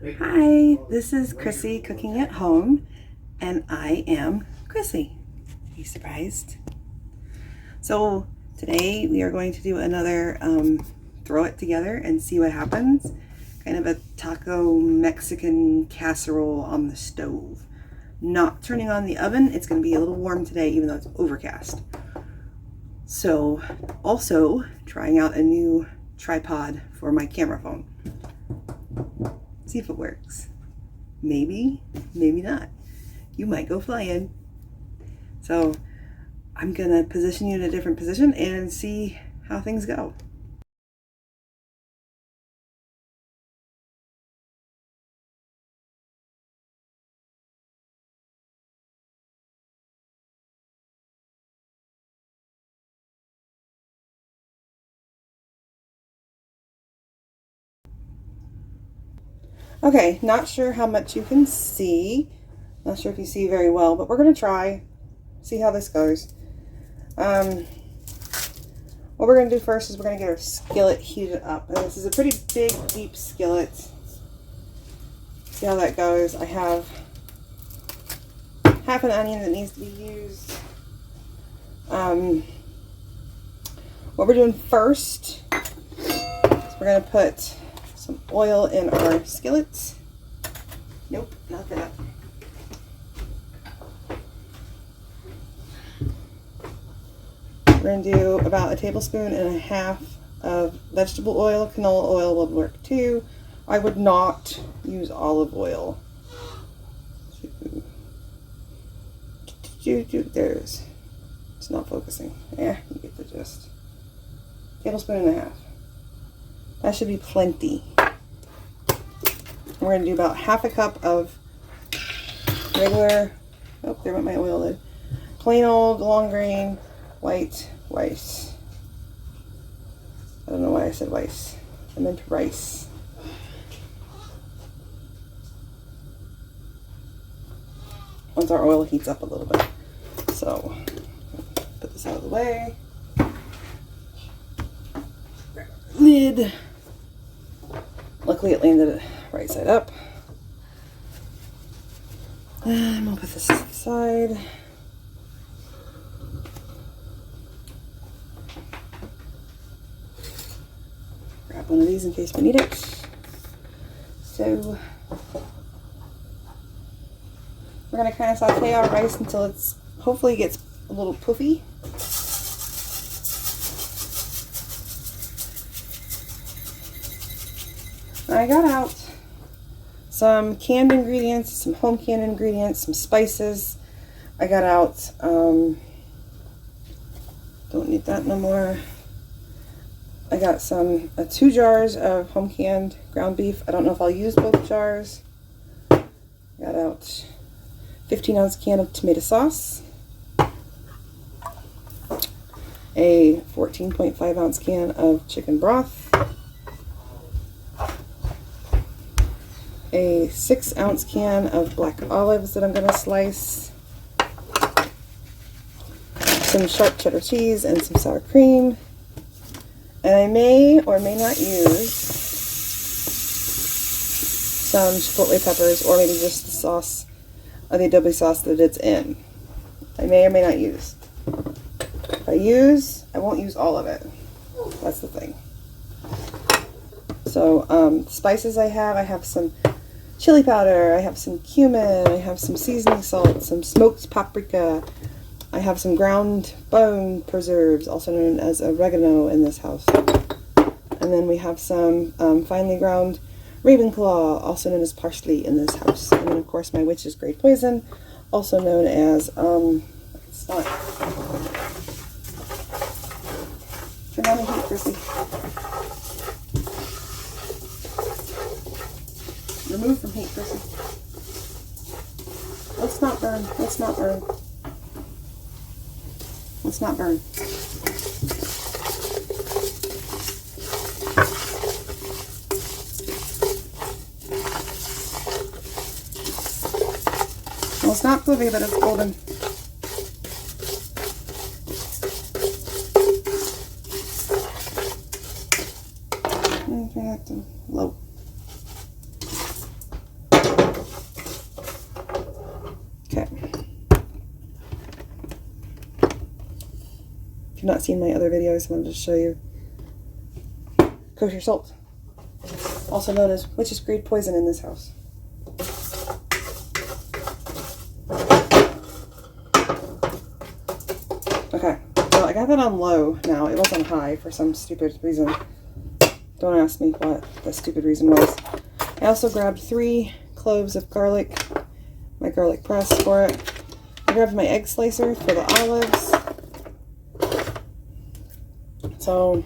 Hi, this is Chrissy cooking at home, and I am Chrissy. Are you surprised? So today we are going to do another throw it together and see what happens. Kind of a taco Mexican casserole on the stove. Not turning on the oven. It's going to be a little warm today even though it's overcast. So also trying out a new tripod for my camera phone. See if it works. Maybe, maybe not. You might go flying. So I'm gonna position you in a different position and see how things go. Okay, not sure how much you can see. Not sure if you see very well, but we're gonna try, see how this goes. What we're gonna do first is we're gonna get our skillet heated up. And this is a pretty big, deep skillet. See how that goes. I have half an onion that needs to be used. What we're doing first is we're gonna put some oil in our skillet. Nope, not that. We're going to do about 1.5 tablespoons of vegetable oil. Canola oil would work too. I would not use olive oil. There's, it's not focusing. Yeah, you get the gist. 1.5 tablespoons. That should be plenty. We're going to do about 1/2 cup of regular, oh, there went my oil lid. Plain old long grain white rice. I don't know why I said rice. I meant rice. Once our oil heats up a little bit. So, put this out of the way. Lid. Luckily it landed right side up. And we'll put this to the side. Grab one of these in case we need it. So we're going to kind of saute our rice until it's hopefully gets a little poofy. I got out some canned ingredients, some home canned ingredients, some spices. I got out, don't need that no more. I got some 2 jars of home canned ground beef. I don't know if I'll use both jars. Got out 15-ounce can of tomato sauce. A 14.5-ounce can of chicken broth. A 6-ounce can of black olives that I'm going to slice. Some sharp cheddar cheese and some sour cream. And I may or may not use some chipotle peppers or maybe just the sauce, the adobe sauce that it's in. I may or may not use. If I use, I won't use all of it. That's the thing. So, spices I have some chili powder, I have some cumin, I have some seasoning salt, some smoked paprika, I have some ground bone preserves, also known as oregano in this house. And then we have some finely ground Ravenclaw, also known as parsley in this house. And then of course my witch's grade poison, also known as, it's not. Turn on the heat, Chrissy. Remove from heat, Chrissy. Let's not burn. Let's not burn. Let's not burn. Well, it's not poofy, but it's golden. Low. not seen my other videos, I wanted to show you. Kosher salt, also known as witch's grade poison in this house. Okay, so I got that on low now. It was on high for some stupid reason. Don't ask me what the stupid reason was. I also grabbed 3 cloves of garlic, my garlic press for it. I grabbed my egg slicer for the olives. So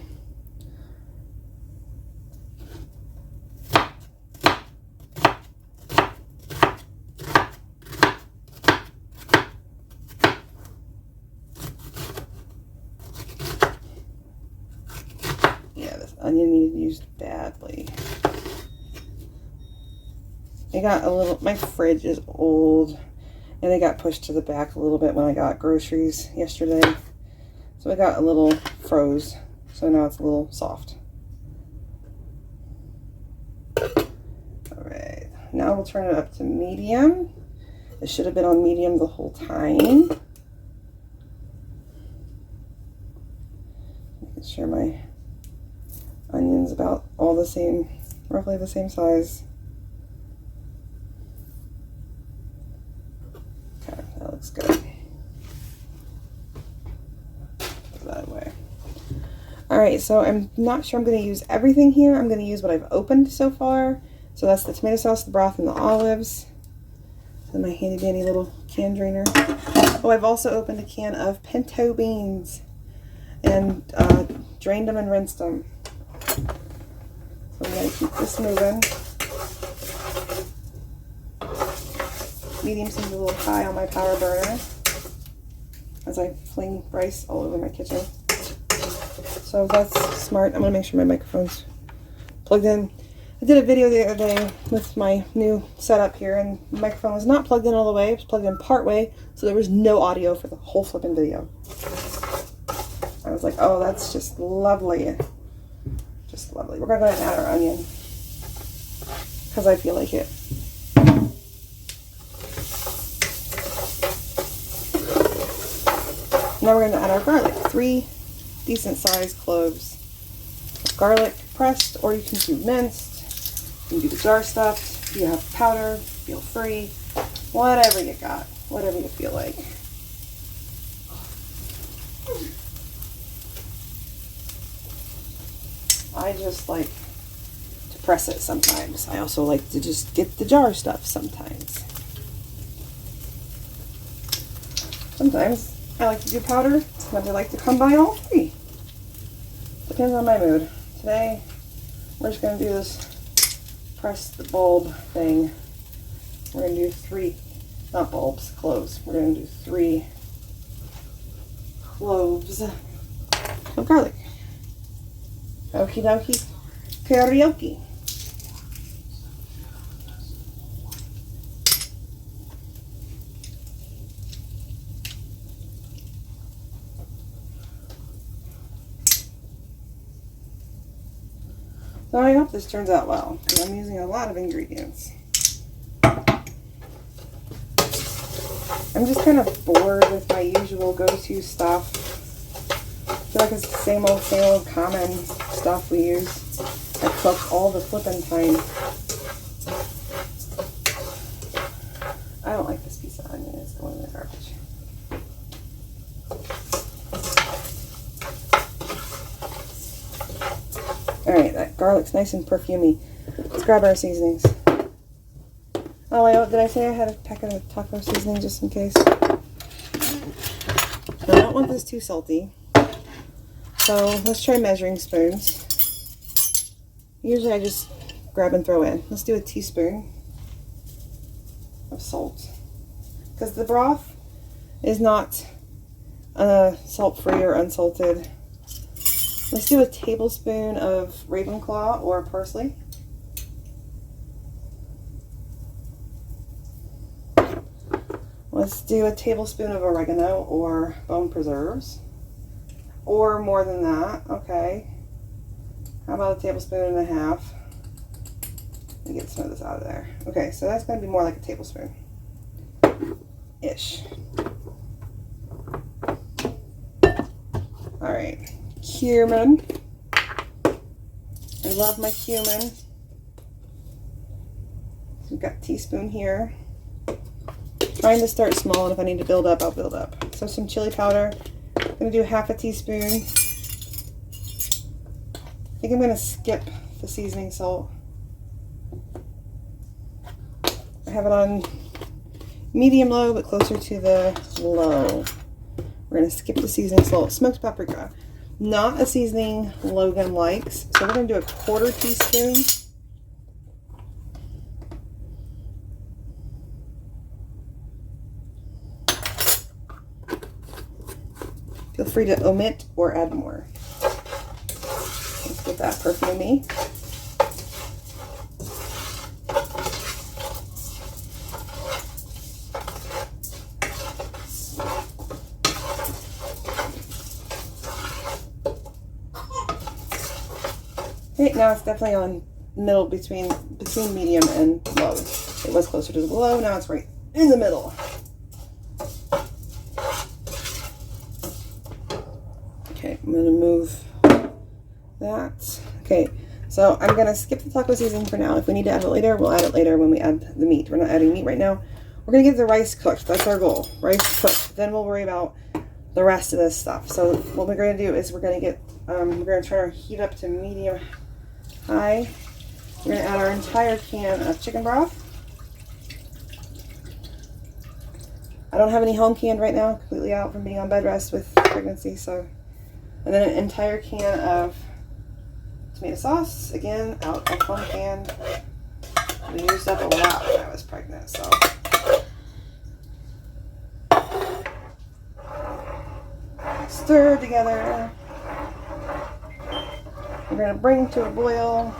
yeah, this onion needed used badly. I got a little, my fridge is old and it got pushed to the back a little bit when I got groceries yesterday. So I got a little froze. So now it's a little soft. Alright, now we'll turn it up to medium. It should have been on medium the whole time. Making sure my onion's about all the same, roughly the same size. Okay, that looks good. Put that away. Alright, so I'm not sure I'm going to use everything here. I'm going to use what I've opened so far. So that's the tomato sauce, the broth, and the olives. And my handy dandy little can drainer. Oh, I've also opened a can of pinto beans and drained them and rinsed them. So I'm going to keep this moving. Medium seems a little high on my power burner as I fling rice all over my kitchen. So that's smart. I'm going to make sure my microphone's plugged in. I did a video the other day with my new setup here, and the microphone was not plugged in all the way. It was plugged in part way, so there was no audio for the whole flipping video. I was like, oh, that's just lovely. Just lovely. We're going to go ahead and add our onion because I feel like it. Now we're going to add our garlic. 3 decent sized cloves of garlic, pressed, or you can do minced. You can do the jar stuffed. If you have powder, feel free. Whatever you got, whatever you feel like. I just like to press it sometimes. I also like to just get the jar stuff sometimes. Sometimes I like to do powder. Sometimes I like to combine all 3. Depends on my mood. Today, we're just going to do this press the bulb thing. We're going to do 3, not bulbs, cloves. We're going to do 3 cloves of garlic. Okie dokie, karaoke. So I hope this turns out well, because I'm using a lot of ingredients. I'm just kind of bored with my usual go-to stuff. I feel like it's the same old common stuff we use. I cook all the flippin' time. I don't like this piece of onion. It's going in the garbage. Alright, that garlic's nice and perfumey. Let's grab our seasonings. Oh, did I say I had a packet of taco seasoning just in case? I don't want this too salty. So let's try measuring spoons. Usually I just grab and throw in. Let's do a teaspoon of salt. Because the broth is not salt-free or unsalted. Let's do a tablespoon of Ravenclaw or parsley. Let's do a tablespoon of oregano or bone preserves. Or more than that, okay. How about a tablespoon and a half? Let me get some of this out of there. Okay, so that's going to be more like a tablespoon. Ish. All right, cumin. I love my cumin. We've got a teaspoon here. Trying to start small, and if I need to build up, I'll build up. So some chili powder. I'm gonna do half a teaspoon. I think I'm gonna skip the seasoning salt. I have it on medium low, but closer to the low. We're gonna skip the seasoning salt. Smoked paprika. Not a seasoning Logan likes, so we're gonna do a 1/4 teaspoon. Feel free to omit or add more. Let's get that perfumey. Okay, now it's definitely on middle between medium and low. It was closer to the low, now it's right in the middle. Okay, I'm gonna move that. Okay, so I'm gonna skip the taco seasoning for now. If we need to add it later, we'll add it later when we add the meat. We're not adding meat right now. We're gonna get the rice cooked. That's our goal. Rice cooked. Then we'll worry about the rest of this stuff. So what we're gonna do is we're gonna turn our heat up to medium high. We're gonna add our entire can of chicken broth. I don't have any home canned right now, completely out from being on bed rest with pregnancy, so. And then an entire can of tomato sauce, again, out of home can. We used up a lot when I was pregnant, so. Stir together. We're gonna bring to a boil.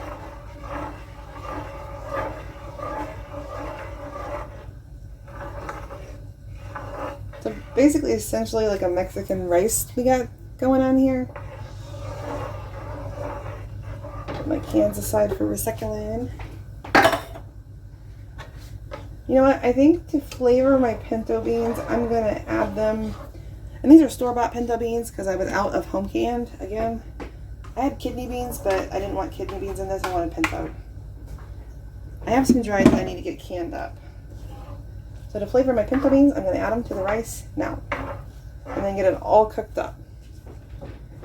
So basically, essentially like a Mexican rice we got going on here. Put my cans aside for recycling. You know what? I think to flavor my pinto beans, I'm gonna add them. And these are store-bought pinto beans because I was out of home canned again. I had kidney beans, but I didn't want kidney beans in this. I wanted pinto. I have some dried that I need to get canned up. So to flavor my pinto beans, I'm going to add them to the rice now. And then get it all cooked up.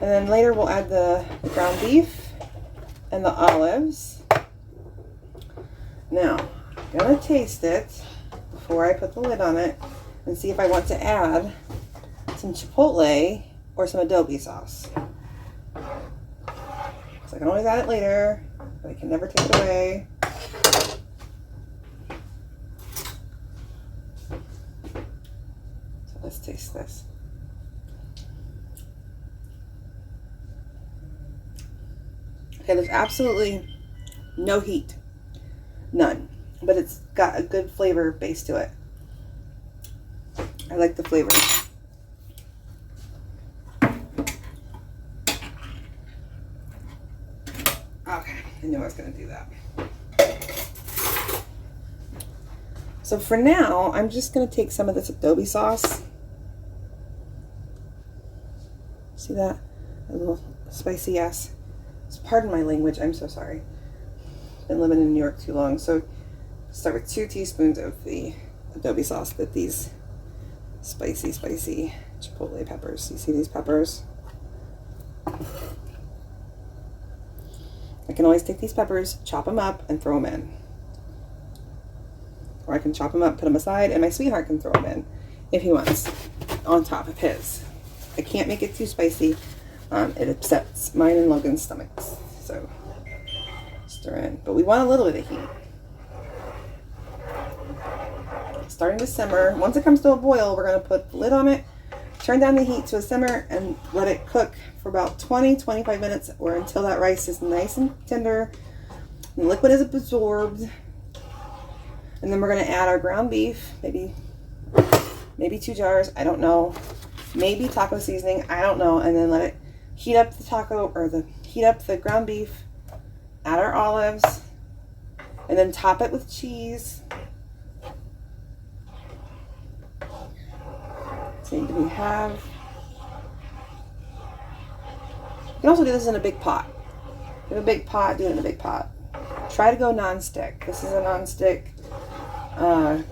And then later we'll add the ground beef and the olives. Now, I'm going to taste it before I put the lid on it and see if I want to add some chipotle or some adobe sauce. So I can always add it later, but I can never take it away. So let's taste this. Okay, there's absolutely no heat. None. But it's got a good flavor base to it. I like the flavor. Okay, I knew I was going to do that. So for now, I'm just going to take some of this adobe sauce. See that? A little spicy ass. Pardon my language, I'm so sorry. Been living in New York too long. So start with 2 teaspoons of the adobe sauce with these spicy chipotle peppers. You see these peppers? I can always take these peppers, chop them up, and throw them in. Or I can chop them up, put them aside, and my sweetheart can throw them in if he wants, on top of his. I can't make it too spicy. It upsets mine and Logan's stomachs. So, stir in. But we want a little bit of heat. Starting to simmer. Once it comes to a boil, we're going to put the lid on it, turn down the heat to a simmer, and let it cook for about 20-25 minutes or until that rice is nice and tender and the liquid is absorbed. And then we're going to add our ground beef, maybe 2 jars, I don't know, maybe taco seasoning, I don't know, and then let it heat up heat up the ground beef, add our olives, and then top it with cheese. So we have You can also do this in a big pot. If you have a big pot, do it in a big pot. Try to go non-stick. This is a non-stick, I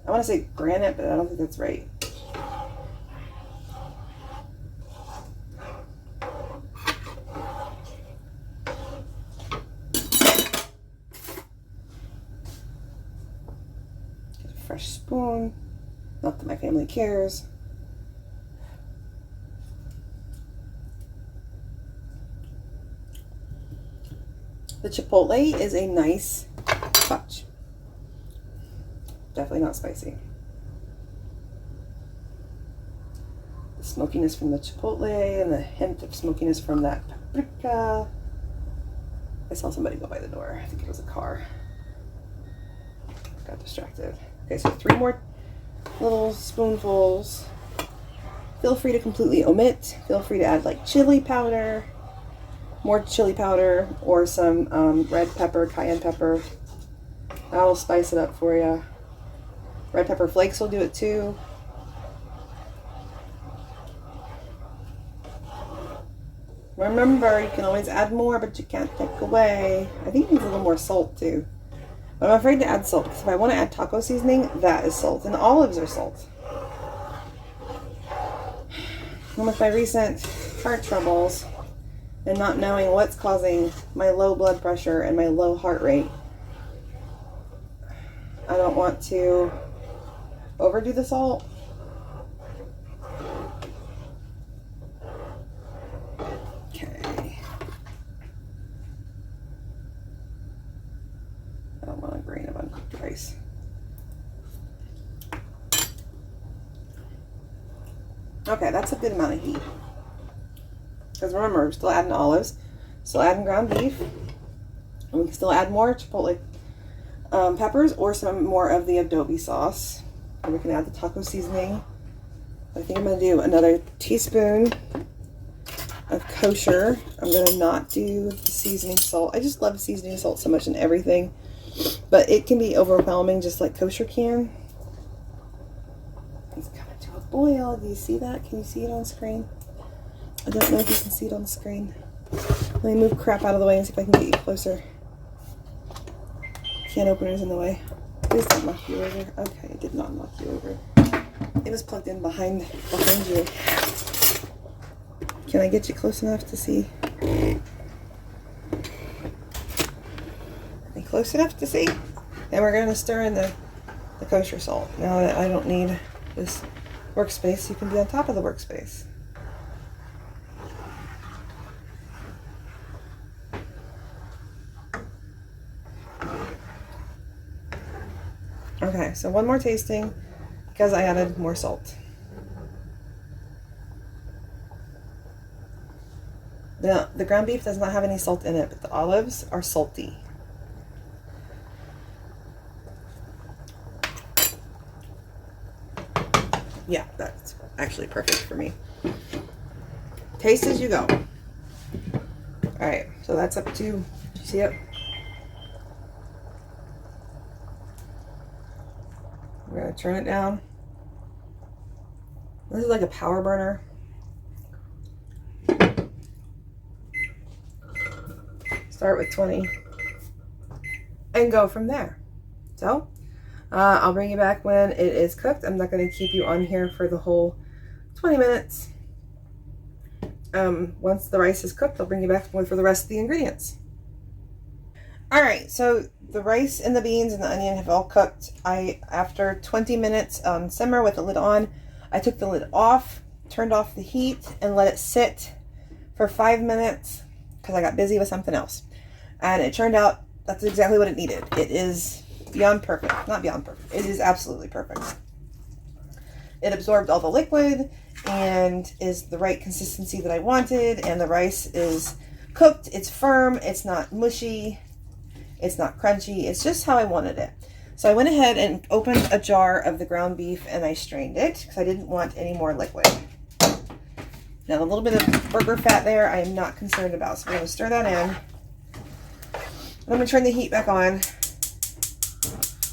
want to say granite, but I don't think that's right. Get a fresh spoon. Not that my family cares. The chipotle is a nice touch. Definitely not spicy. The smokiness from the chipotle and the hint of smokiness from that paprika. I saw somebody go by the door. I think it was a car. Got distracted. Okay, so 3 more little spoonfuls. Feel free to completely omit. Feel free to add like chili powder, more chili powder, or some red pepper, cayenne pepper. That'll spice it up for you. Red pepper flakes will do it too. Remember, you can always add more, but you can't take away. I think it needs a little more salt too. But I'm afraid to add salt, because if I want to add taco seasoning, that is salt. And the olives are salt. And with my recent heart troubles and not knowing what's causing my low blood pressure and my low heart rate, I don't want to overdo the salt. Okay. I don't want a grain of uncooked rice. Okay, that's a good amount of heat. Because remember, we're still adding olives, still adding ground beef, and we can still add more chipotle peppers or some more of the adobe sauce. And we can add the taco seasoning. I think I'm going to do another teaspoon of kosher. I'm going to not do the seasoning salt. I just love seasoning salt so much in everything, but it can be overwhelming just like kosher can. It's coming to a boil. Do you see that? Can you see it on screen? I don't know if you can see it on the screen. Let me move crap out of the way and see if I can get you closer. Can opener's in the way. Please don't knock you over. Okay, it did not knock you over. It was plugged in behind you. Can I get you close enough to see? Are you close enough to see? And we're going to stir in the kosher salt. Now that I don't need this workspace, you can be on top of the workspace. Okay, so one more tasting because I added more salt. Now, the ground beef does not have any salt in it, but the olives are salty. Yeah, that's actually perfect for me. Taste as you go. All right, so that's up to, you see it? We're going to turn it down. This is like a power burner. Start with 20 and go from there. So I'll bring you back when it is cooked. I'm not going to keep you on here for the whole 20 minutes. Once the rice is cooked, I'll bring you back for the rest of the ingredients. All right, so the rice and the beans and the onion have all cooked. After 20 minutes simmer with the lid on, I took the lid off, turned off the heat, and let it sit for 5 minutes because I got busy with something else. And it turned out that's exactly what it needed. It is beyond perfect. Not beyond perfect. It is absolutely perfect. It absorbed all the liquid and is the right consistency that I wanted. And the rice is cooked. It's firm. It's not mushy. It's not crunchy. It's just how I wanted it. So I went ahead and opened a jar of the ground beef and I strained it because I didn't want any more liquid. Now, a little bit of burger fat there I am not concerned about. So we're going to stir that in. I'm going to turn the heat back on.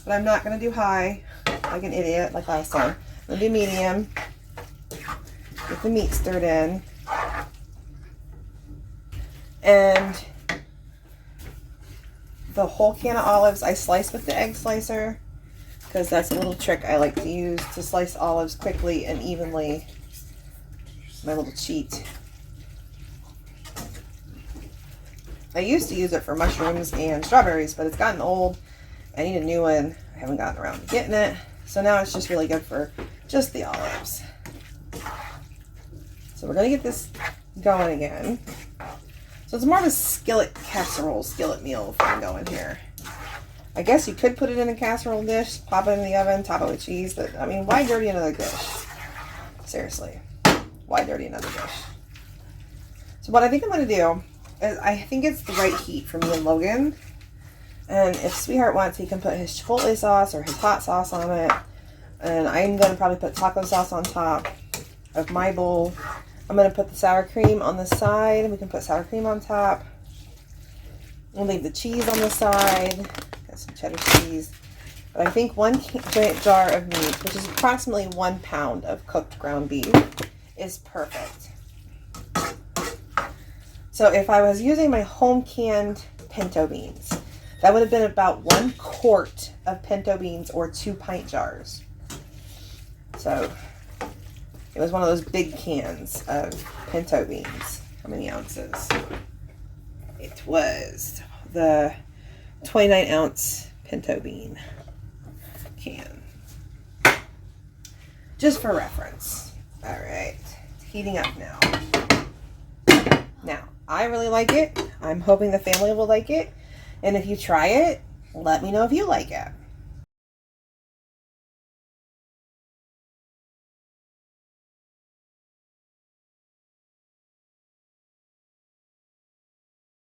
But I'm not going to do high like an idiot like last time. I'm going to do medium. Get the meat stirred in. And the whole can of olives I slice with the egg slicer, because that's a little trick I like to use to slice olives quickly and evenly. My little cheat. I used to use it for mushrooms and strawberries, but it's gotten old. I need a new one. I haven't gotten around to getting it. So now it's just really good for just the olives. So we're going to get this going again. So it's more of a skillet casserole, skillet meal thing going here. I guess you could put it in a casserole dish, pop it in the oven, top it with cheese, but I mean, why dirty another dish? Seriously, why dirty another dish? So what I think I'm going to do is, I think it's the right heat for me and Logan. And if Sweetheart wants, he can put his chipotle sauce or his hot sauce on it. And I'm going to probably put taco sauce on top of my bowl. I'm going to put the sour cream on the side. We can put sour cream on top. We'll leave the cheese on the side. Got some cheddar cheese. But I think one giant jar of meat, which is approximately 1 pound of cooked ground beef, is perfect. So if I was using my home canned pinto beans, that would have been about 1 quart of pinto beans or 2 pint jars. So it was one of those big cans of pinto beans. How many ounces? It was the 29 ounce pinto bean can. Just for reference. All right, it's heating up now. Now, I really like it. I'm hoping the family will like it. And if you try it, let me know if you like it.